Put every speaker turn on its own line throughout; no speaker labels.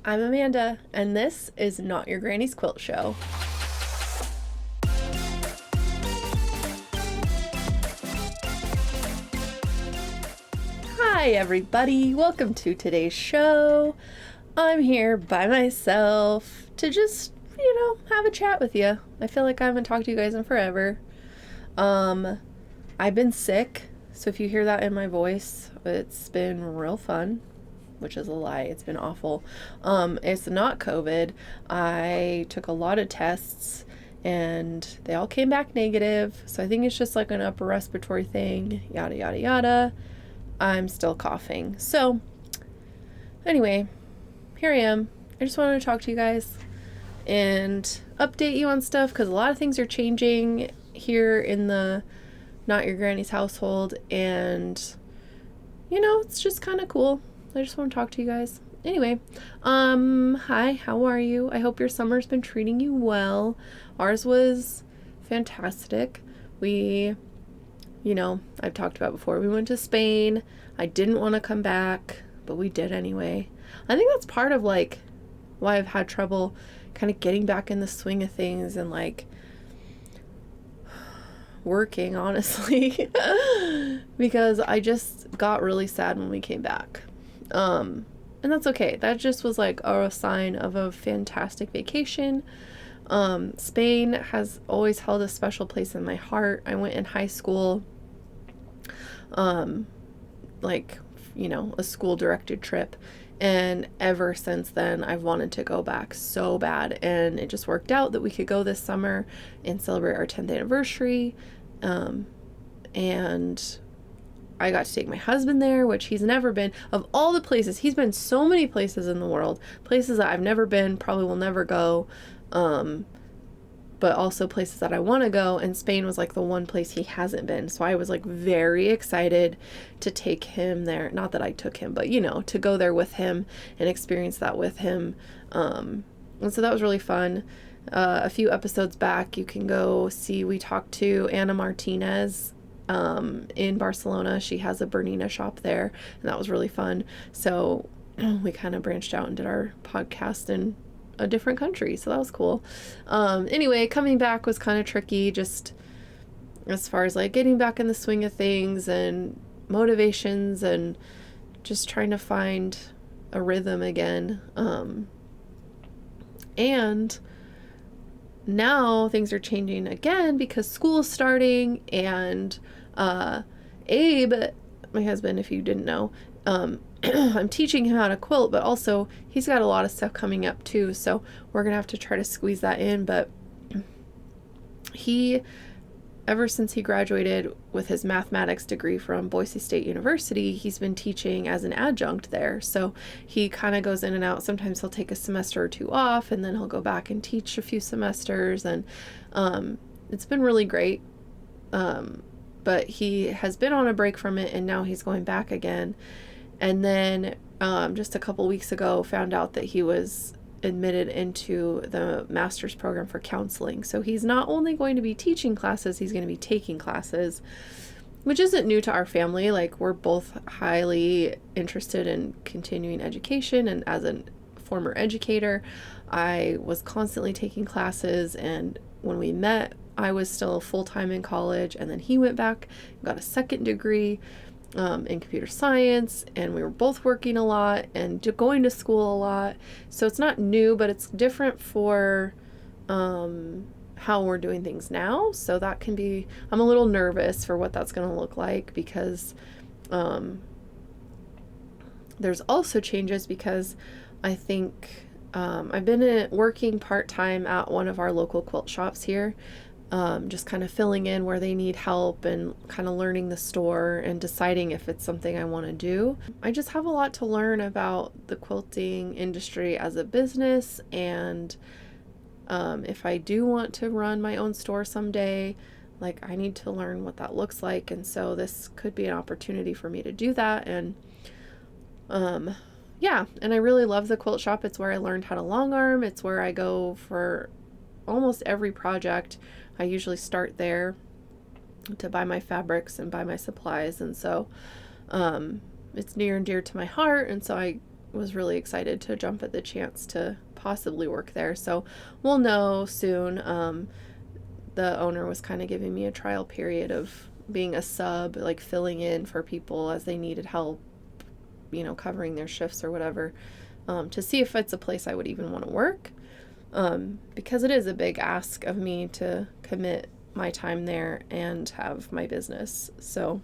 I'm Amanda, and this is Not Your Granny's Quilt Show. Hi, everybody. Welcome to today's show. I'm here by myself to just, have a chat with you. I feel like I haven't talked to you guys in forever. I've been sick, so if you hear that in my voice, it's been real fun. Which is a lie. It's been awful. It's not COVID. I took a lot of tests and they all came back negative. So I think it's just like an upper respiratory thing, yada, yada, yada. I'm still coughing. So anyway, here I am. I just wanted to talk to you guys and update you on stuff because a lot of things are changing here in the Not Your Granny's household. And, it's just kind of cool. I just want to talk to you guys. Anyway, hi, how are you? I hope your summer's been treating you well. Ours was fantastic. I've talked about before, we went to Spain. I didn't want to come back, but we did anyway. I think that's part of why I've had trouble kind of getting back in the swing of things and working, honestly, because I just got really sad when we came back. And that's okay. That just was a sign of a fantastic vacation. Spain has always held a special place in my heart. I went in high school, a school directed trip. And ever since then, I've wanted to go back so bad. And it just worked out that we could go this summer and celebrate our 10th anniversary. And I got to take my husband there, which he's never been. Of all the places, he's been so many places in the world, places that I've never been, probably will never go, but also places that I want to go, and Spain was the one place he hasn't been. So I was very excited to take him there. Not that I took him, but to go there with him and experience that with him. And so that was really fun. A few episodes back, you can go see, we talked to Anna Martinez in Barcelona. She has a Bernina shop there, and that was really fun. So we kind of branched out and did our podcast in a different country, so that was cool. Anyway, coming back was kind of tricky, just as far as getting back in the swing of things and motivations and just trying to find a rhythm again. And now things are changing again because school's starting, and Abe, my husband, if you didn't know, I'm teaching him how to quilt, but also he's got a lot of stuff coming up too, so we're gonna have to try to squeeze that in. But ever since he graduated with his mathematics degree from Boise State University, he's been teaching as an adjunct there. So he kind of goes in and out. Sometimes he'll take a semester or two off, and then he'll go back and teach a few semesters. And it's been really great. But he has been on a break from it, and now he's going back again. And then just a couple weeks ago, found out that he was admitted into the master's program for counseling. So he's not only going to be teaching classes, he's going to be taking classes, which isn't new to our family. We're both highly interested in continuing education, and as a former educator, I was constantly taking classes. And when we met, I was still full-time in college, and then he went back and got a second degree in computer science, and we were both working a lot and going to school a lot. So it's not new, but it's different for how we're doing things now. So that can be, I'm a little nervous for what that's going to look like, because there's also changes because I think I've been working part-time at one of our local quilt shops here. Just kind of filling in where they need help and kind of learning the store and deciding if it's something I want to do. I just have a lot to learn about the quilting industry as a business, and if I do want to run my own store someday, I need to learn what that looks like. And so this could be an opportunity for me to do that. And yeah, and I really love the quilt shop. It's where I learned how to long arm. It's where I go for almost every project. I usually start there to buy my fabrics and buy my supplies, and so it's near and dear to my heart, and so I was really excited to jump at the chance to possibly work there. So we'll know soon. The owner was kind of giving me a trial period of being a sub, like filling in for people as they needed help, covering their shifts or whatever, to see if it's a place I would even want to work. Because it is a big ask of me to commit my time there and have my business. So,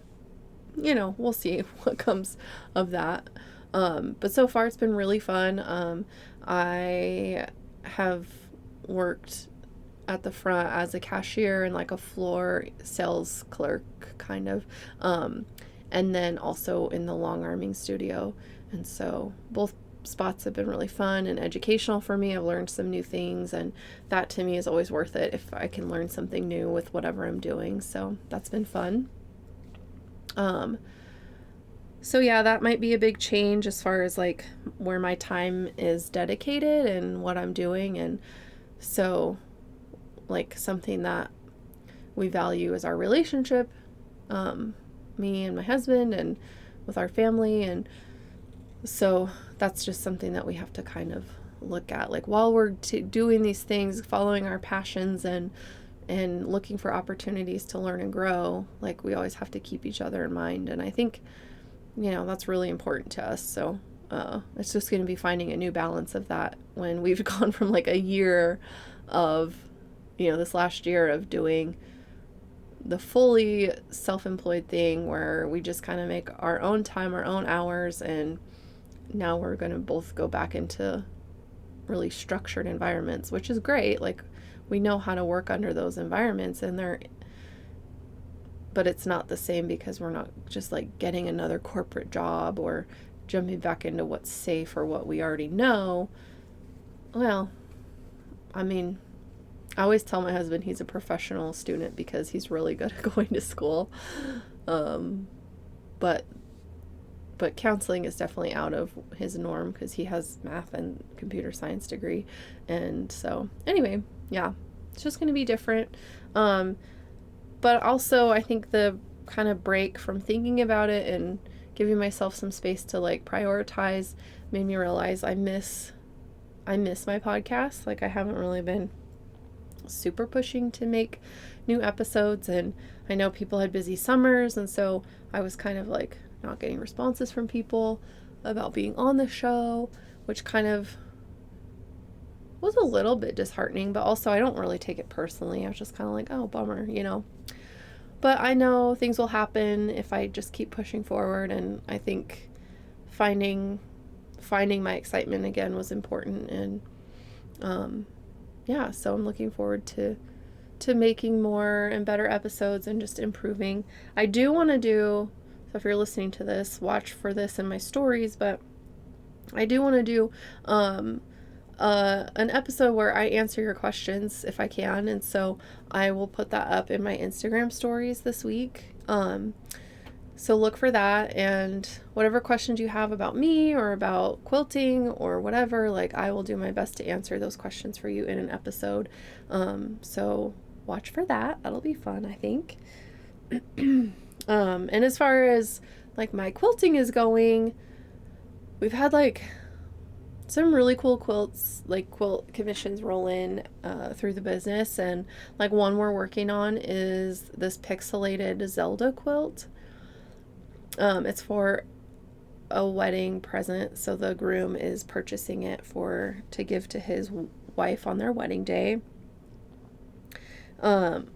we'll see what comes of that. But so far it's been really fun. I have worked at the front as a cashier and like a floor sales clerk kind of, and then also in the long arming studio. And so both spots have been really fun and educational for me. I've learned some new things, and that to me is always worth it if I can learn something new with whatever I'm doing. So that's been fun. So yeah, that might be a big change as far as like where my time is dedicated and what I'm doing. And so like something that we value is our relationship, me and my husband, and with our family. And so that's just something that we have to kind of look at, like while we're doing these things, following our passions and looking for opportunities to learn and grow, like we always have to keep each other in mind. And I think, that's really important to us. So it's just going to be finding a new balance of that when we've gone from like a year of, this last year of doing the fully self-employed thing where we just kind of make our own time, our own hours, and now we're going to both go back into really structured environments, which is great. Like we know how to work under those environments, but it's not the same because we're not just like getting another corporate job or jumping back into what's safe or what we already know. Well, I mean, I always tell my husband he's a professional student because he's really good at going to school. But counseling is definitely out of his norm because he has math and computer science degree. And so anyway, yeah, it's just going to be different. But also I think the kind of break from thinking about it and giving myself some space to like prioritize made me realize I miss my podcast. Like I haven't really been super pushing to make new episodes, and I know people had busy summers, and so I was kind of like not getting responses from people about being on the show, which kind of was a little bit disheartening, but also I don't really take it personally. I was just kind of like, oh, bummer, but I know things will happen if I just keep pushing forward. And I think finding my excitement again was important. And yeah, so I'm looking forward to making more and better episodes and just improving. I do want to do, so if you're listening to this, watch for this in my stories, but I do want to do an episode where I answer your questions if I can, and so I will put that up in my Instagram stories this week. So look for that, and whatever questions you have about me or about quilting or whatever, like I will do my best to answer those questions for you in an episode. So watch for that. That'll be fun, I think. And as far as like my quilting is going, we've had like some really cool quilts, like quilt commissions roll in through the business, and like one we're working on is this pixelated Zelda quilt. It's for a wedding present, so the groom is purchasing it to give to his wife on their wedding day. And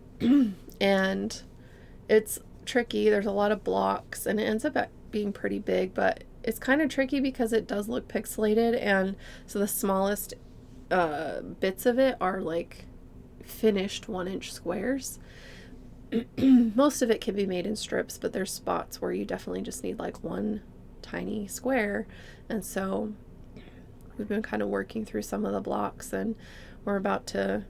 it's tricky. There's a lot of blocks, and it ends up being pretty big, but it's kind of tricky because it does look pixelated, and so the smallest bits of it are like finished 1-inch squares. Most of it can be made in strips, but there's spots where you definitely just need like one tiny square. And so we've been kind of working through some of the blocks, and we're about to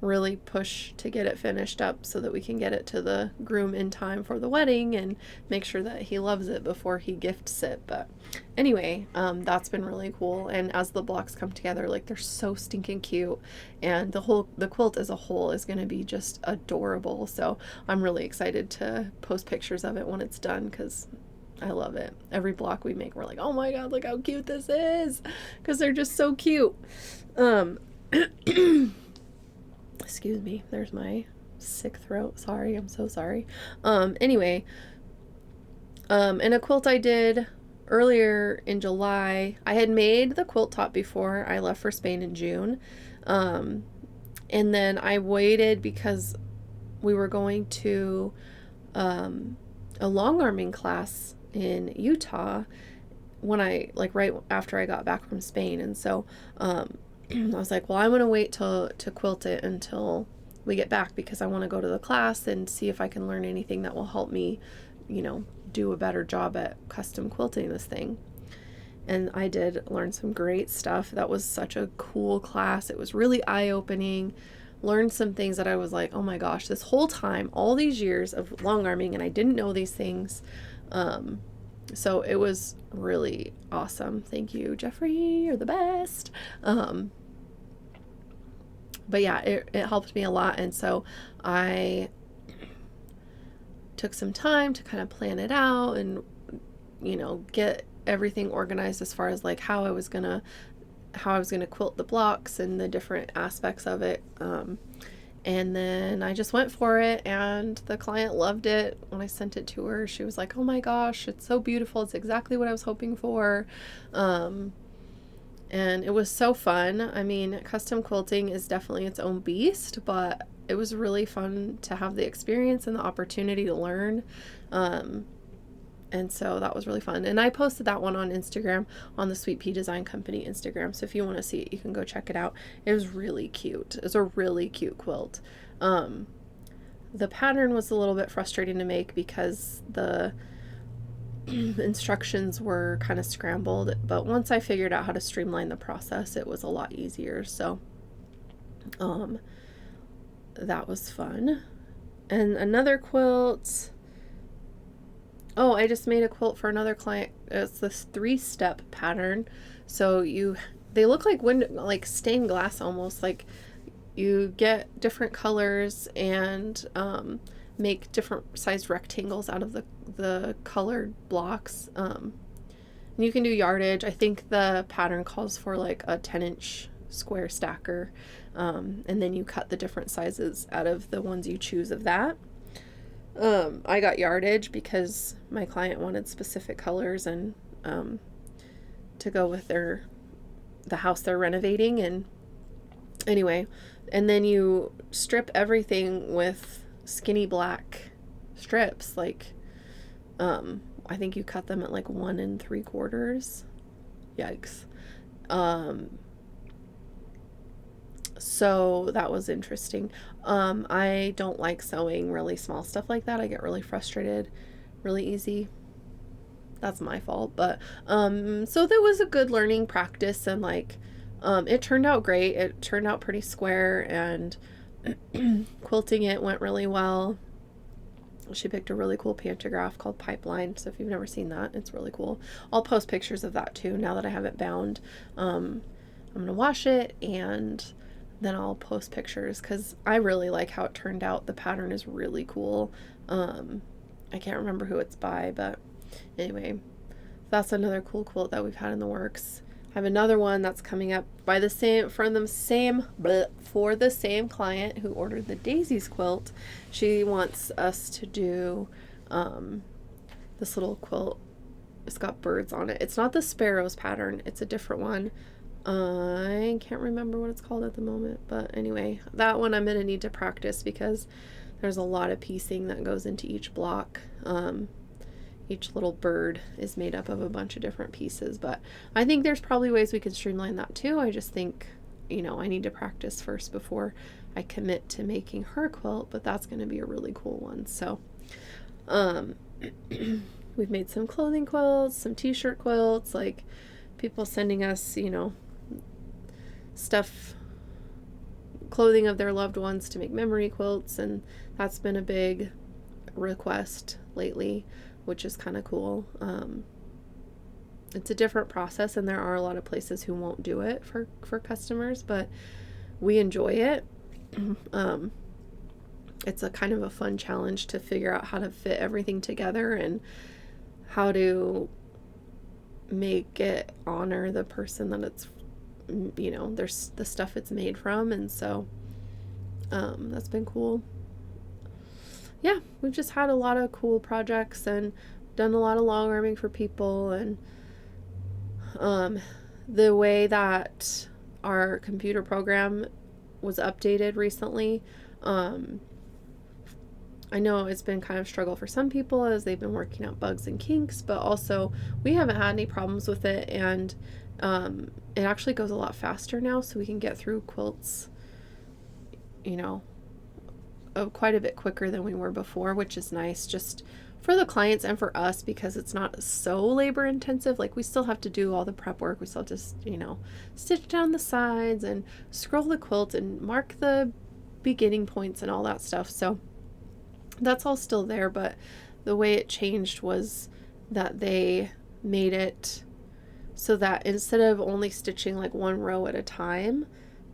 really push to get it finished up so that we can get it to the groom in time for the wedding and make sure that he loves it before he gifts it. But anyway, that's been really cool. And as the blocks come together, like they're so stinking cute, and the quilt as a whole is going to be just adorable. So I'm really excited to post pictures of it when it's done, because I love it. Every block we make, we're like, oh my God, look how cute this is. Because they're just so cute. Excuse me. There's my sick throat. Sorry. I'm so sorry. Anyway, and a quilt I did earlier in July. I had made the quilt top before I left for Spain in June. And then I waited because we were going to a long arming class in Utah when I, like, right after I got back from Spain. And so I was like, well, I'm going to wait to quilt it until we get back, because I want to go to the class and see if I can learn anything that will help me, you know, do a better job at custom quilting this thing. And I did learn some great stuff. That was such a cool class. It was really eye-opening. Learned some things that I was like, oh my gosh, this whole time, all these years of long arming, and I didn't know these things. So it was really awesome. Thank you, Jeffrey. You're the best. But yeah, it helped me a lot. And so I took some time to kind of plan it out and, you know, get everything organized as far as like how I was gonna quilt the blocks and the different aspects of it. And then I just went for it, and the client loved it. When I sent it to her, she was like, oh my gosh, it's so beautiful. It's exactly what I was hoping for. And it was so fun. I mean, custom quilting is definitely its own beast, but it was really fun to have the experience and the opportunity to learn. And so that was really fun. And I posted that one on Instagram, on the Sweet Pea Design Company Instagram. So if you want to see it, you can go check it out. It was really cute. It was a really cute quilt. The pattern was a little bit frustrating to make because the instructions were kind of scrambled. But once I figured out how to streamline the process, it was a lot easier. So that was fun. And another quilt... Oh, I just made a quilt for another client. It's this 3-step pattern. So they look like like stained glass almost. Like you get different colors and make different sized rectangles out of the colored blocks. And you can do yardage. I think the pattern calls for like a 10-inch square stacker. And then you cut the different sizes out of the ones you choose of that. I got yardage because my client wanted specific colors and to go with the house they're renovating. And anyway, and then you strip everything with skinny black strips. Like I think you cut them at like 1 3/4. Yikes. So that was interesting. I don't like sewing really small stuff like that. I get really frustrated really easy. That's my fault. But so there was a good learning practice, and like it turned out great. It turned out pretty square, and quilting it went really well. She picked a really cool pantograph called Pipeline. So if you've never seen that, it's really cool. I'll post pictures of that too now that I have it bound. I'm gonna wash it, and then I'll post pictures because I really like how it turned out. The pattern is really cool. I can't remember who it's by, but anyway, that's another cool quilt that we've had in the works. I have another one that's coming up for the same client who ordered the Daisies quilt. She wants us to do this little quilt. It's got birds on it. It's not the sparrows pattern. It's a different one. I can't remember what it's called at the moment, but anyway, that one I'm going to need to practice because there's a lot of piecing that goes into each block. Each little bird is made up of a bunch of different pieces, but I think there's probably ways we can streamline that too. I just think, you know, I need to practice first before I commit to making her quilt, but that's going to be a really cool one. So, we've made some clothing quilts, some t-shirt quilts, like people sending us, you know, stuff, clothing of their loved ones to make memory quilts, and that's been a big request lately, which is kind of cool. It's a different process, and there are a lot of places who won't do it for customers, but we enjoy it. It's a kind of a fun challenge to figure out how to fit everything together and how to make it honor the person that it's, there's the stuff it's made from. And so that's been cool. Yeah, we've just had a lot of cool projects and done a lot of long arming for people. And the way that our computer program was updated recently, I know it's been kind of a struggle for some people as they've been working out bugs and kinks, but also we haven't had any problems with it, and it actually goes a lot faster now, so we can get through quilts, quite a bit quicker than we were before, which is nice just for the clients and for us, because it's not so labor intensive. Like, we still have to do all the prep work. We still have to, stitch down the sides and scroll the quilt and mark the beginning points and all that stuff. So that's all still there, but the way it changed was that they made it so that instead of only stitching like one row at a time,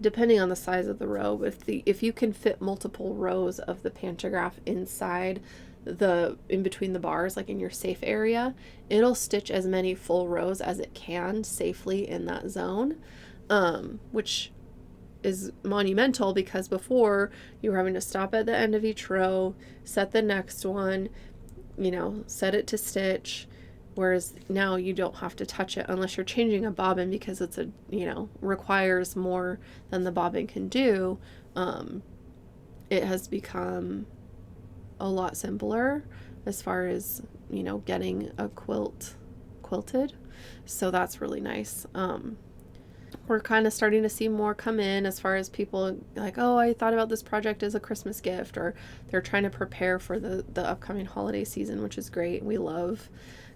depending on the size of the row, if you can fit multiple rows of the pantograph inside in between the bars, like in your safe area, it'll stitch as many full rows as it can safely in that zone, which is monumental, because before you were having to stop at the end of each row, set the next one, set it to stitch, whereas now you don't have to touch it unless you're changing a bobbin, because it's requires more than the bobbin can do. It has become a lot simpler as far as getting a quilt quilted, so that's really nice. We're kind of starting to see more come in as far as people like, oh, I thought about this project as a Christmas gift, or they're trying to prepare for the upcoming holiday season, which is great. We love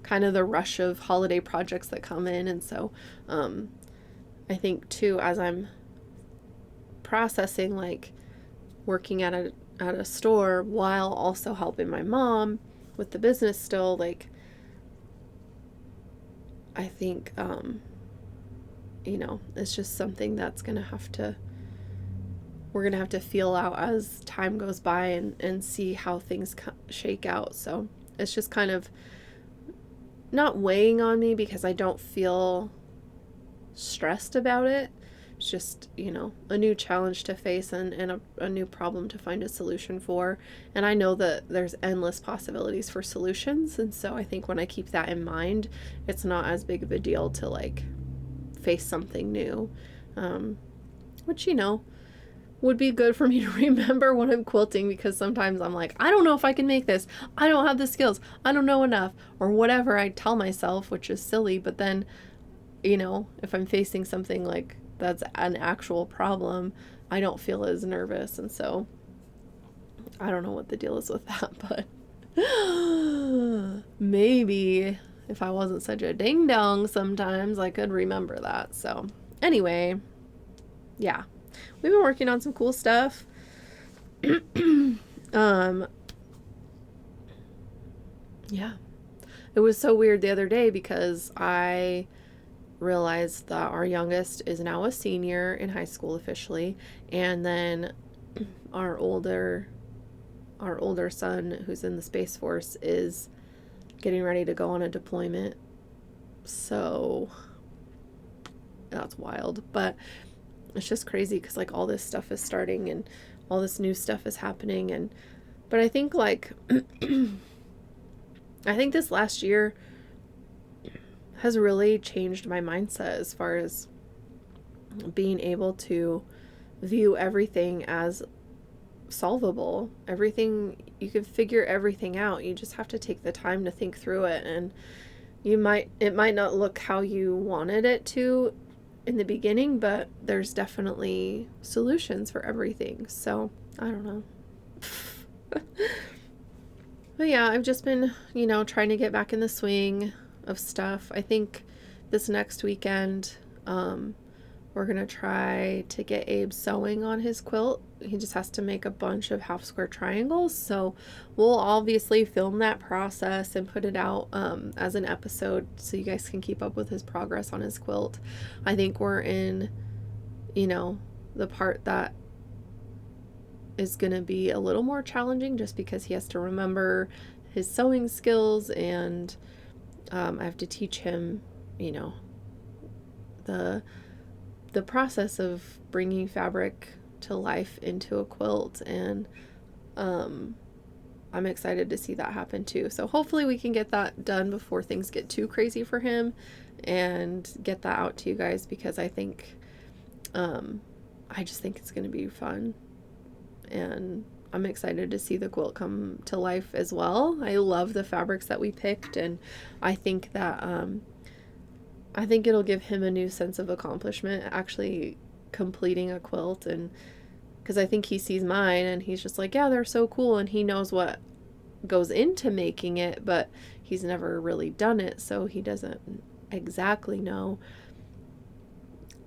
kind of the rush of holiday projects that come in. And so I think too, as I'm processing like working at a store while also helping my mom with the business still, like I think it's just something that's we're gonna have to feel out as time goes by and see how things shake out. So it's just kind of not weighing on me, because I don't feel stressed about it. It's just, a new challenge to face and a new problem to find a solution for. And I know that there's endless possibilities for solutions. And so I think when I keep that in mind, it's not as big of a deal to like face something new, which would be good for me to remember when I'm quilting, because sometimes I'm like, I don't know if I can make this, I don't have the skills, I don't know enough, or whatever I tell myself, which is silly. But then if I'm facing something like that's an actual problem, I don't feel as nervous. And so I don't know what the deal is with that, but maybe if I wasn't such a ding dong sometimes, I could remember that. So anyway, yeah, we've been working on some cool stuff. Yeah, it was so weird the other day, because I realized that our youngest is now a senior in high school officially, and then our older son, who's in the Space Force, is getting ready to go on a deployment. So that's wild, but it's just crazy, because like all this stuff is starting and all this new stuff is happening. But I think like I think this last year has really changed my mindset as far as being able to view everything as solvable. Everything, you can figure everything out. You just have to take the time to think through it, and it might not look how you wanted it to in the beginning, but there's definitely solutions for everything. So I don't know. But yeah, I've just been, trying to get back in the swing of stuff. I think this next weekend, we're gonna try to get Abe sewing on his quilt. He just has to make a bunch of half square triangles, so we'll obviously film that process and put it out as an episode so you guys can keep up with his progress on his quilt. I think we're in the part that is gonna be a little more challenging, just because he has to remember his sewing skills and I have to teach him, you know, the process of bringing fabric to life into a quilt, and I'm excited to see that happen too. So hopefully we can get that done before things get too crazy for him and get that out to you guys, because I think I just think it's going to be fun, and I'm excited to see the quilt come to life as well. I love the fabrics that we picked, and I think that I think it'll give him a new sense of accomplishment actually completing a quilt. And because I think he sees mine and he's just like, yeah, they're so cool, and he knows what goes into making it, but he's never really done it, so he doesn't exactly know.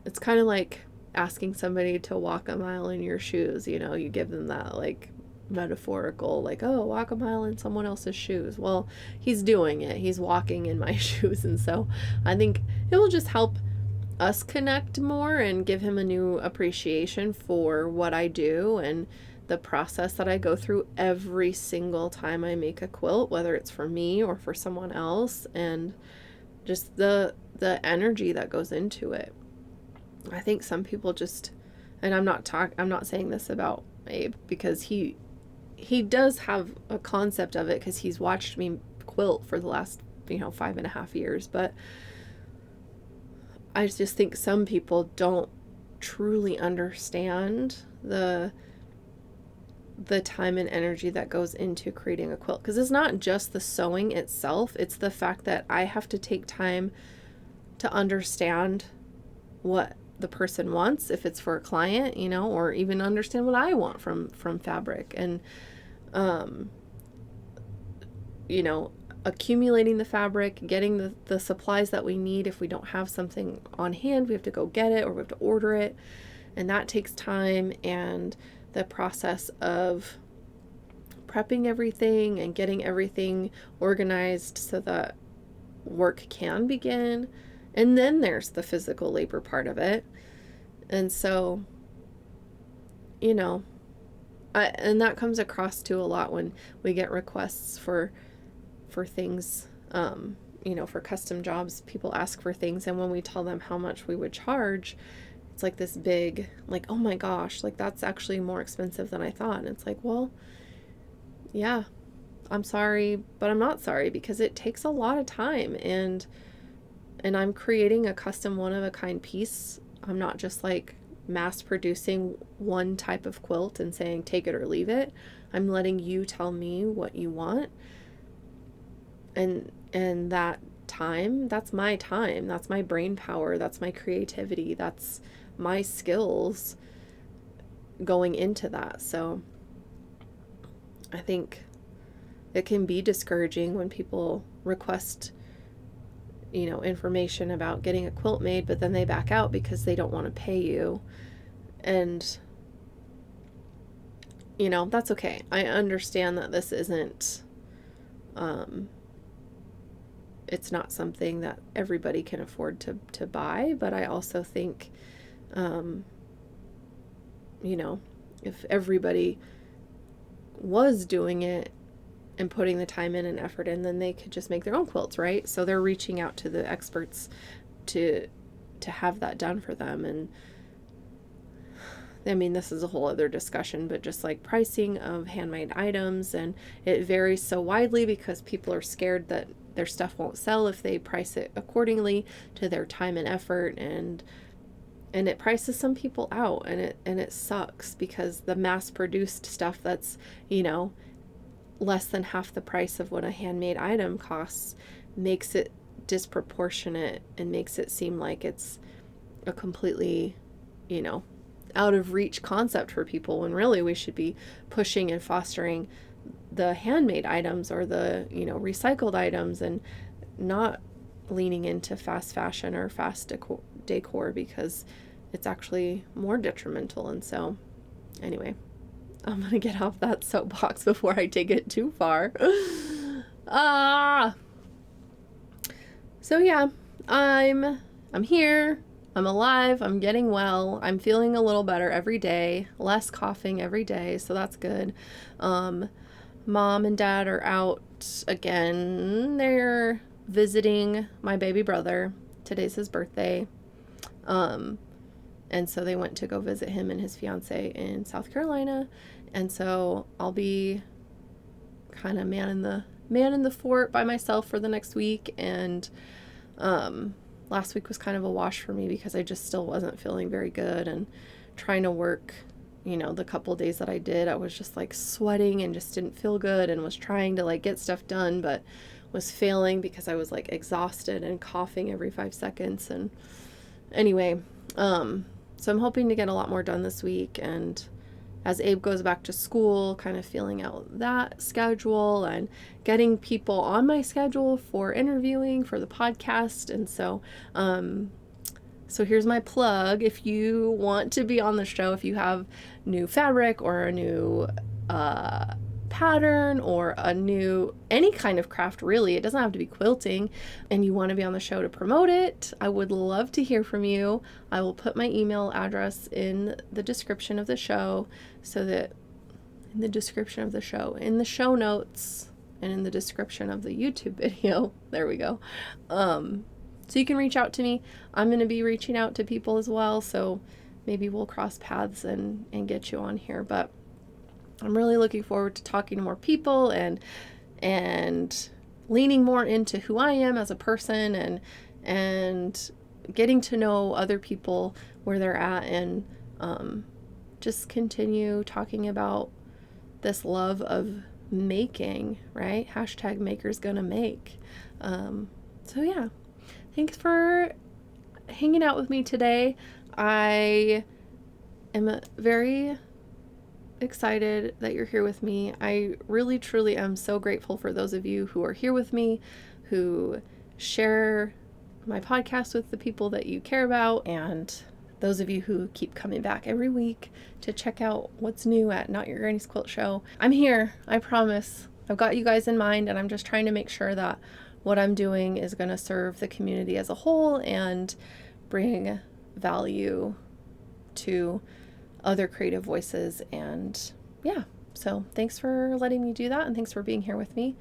It's kind of like asking somebody to walk a mile in your shoes. You know, you give them that like metaphorical, like, oh, walk a mile in someone else's shoes. Well, he's doing it. He's walking in my shoes. And so I think it will just help us connect more and give him a new appreciation for what I do and the process that I go through every single time I make a quilt, whether it's for me or for someone else, and just the energy that goes into it. I think some people just, and I'm not saying this about Abe, because he does have a concept of it because he's watched me quilt for the last 5.5 years, but I just think some people don't truly understand the time and energy that goes into creating a quilt, because it's not just the sewing itself, it's the fact that I have to take time to understand what the person wants, if it's for a client, or even understand what I want from fabric, and accumulating the fabric, getting the supplies that we need. If we don't have something on hand, we have to go get it, or we have to order it, and that takes time. And the process of prepping everything and getting everything organized so that work can begin. And then there's the physical labor part of it. And so, and that comes across too a lot when we get requests for things, for custom jobs. People ask for things, and when we tell them how much we would charge, it's like this big, like, oh my gosh, like that's actually more expensive than I thought. And it's like, well, yeah, I'm sorry, but I'm not sorry, because it takes a lot of time, and I'm creating a custom one-of-a-kind piece. I'm not just like mass producing one type of quilt and saying take it or leave it. I'm letting you tell me what you want, and that time, that's my time, that's my brain power, that's my creativity, that's my skills going into that. So I think it can be discouraging when people request information about getting a quilt made, but then they back out because they don't want to pay you. And that's okay. I understand that this isn't it's not something that everybody can afford to buy, but I also think if everybody was doing it and putting the time in and effort in, then they could just make their own quilts, right? So they're reaching out to the experts to have that done for them. And I mean, this is a whole other discussion, but just like pricing of handmade items, and it varies so widely because people are scared that their stuff won't sell if they price it accordingly to their time and effort, and it prices some people out, and it sucks, because the mass produced stuff that's less than half the price of what a handmade item costs makes it disproportionate and makes it seem like it's a completely out of reach concept for people, when really we should be pushing and fostering the handmade items or the recycled items, and not leaning into fast fashion or fast decor, because it's actually more detrimental. And so anyway, I'm gonna get off that soapbox before I take it too far. So yeah, I'm here, I'm alive, I'm getting well, I'm feeling a little better every day, less coughing every day, so that's good. Mom and Dad are out again. They're visiting my baby brother. Today's his birthday. And so they went to go visit him and his fiance in South Carolina. And so I'll be kind of man in the fort by myself for the next week. And last week was kind of a wash for me because I just still wasn't feeling very good, and trying to work, the couple days that I did, I was just like sweating and just didn't feel good, and was trying to like get stuff done, but was failing because I was like exhausted and coughing every 5 seconds. And anyway, so I'm hoping to get a lot more done this week, and as Abe goes back to school, kind of feeling out that schedule and getting people on my schedule for interviewing for the podcast. And so, so here's my plug. If you want to be on the show, if you have new fabric or a new pattern or any kind of craft, really, it doesn't have to be quilting, and you want to be on the show to promote it, I would love to hear from you. I will put my email address in the description of the show, so that in the show notes and in the description of the YouTube video, there we go. So you can reach out to me. I'm going to be reaching out to people as well, so maybe we'll cross paths and get you on here. But I'm really looking forward to talking to more people and leaning more into who I am as a person, and getting to know other people where they're at, and just continue talking about this love of making, right? # maker's gonna make. So yeah, thanks for hanging out with me today. I am very excited that you're here with me. I really truly am so grateful for those of you who are here with me, who share my podcast with the people that you care about, and those of you who keep coming back every week to check out what's new at Not Your Granny's Quilt Show. I'm here, I promise. I've got you guys in mind, and I'm just trying to make sure that what I'm doing is going to serve the community as a whole and bring value to other creative voices. And yeah, so thanks for letting me do that, and thanks for being here with me.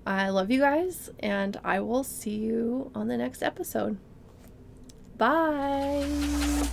I love you guys, and I will see you on the next episode. Bye.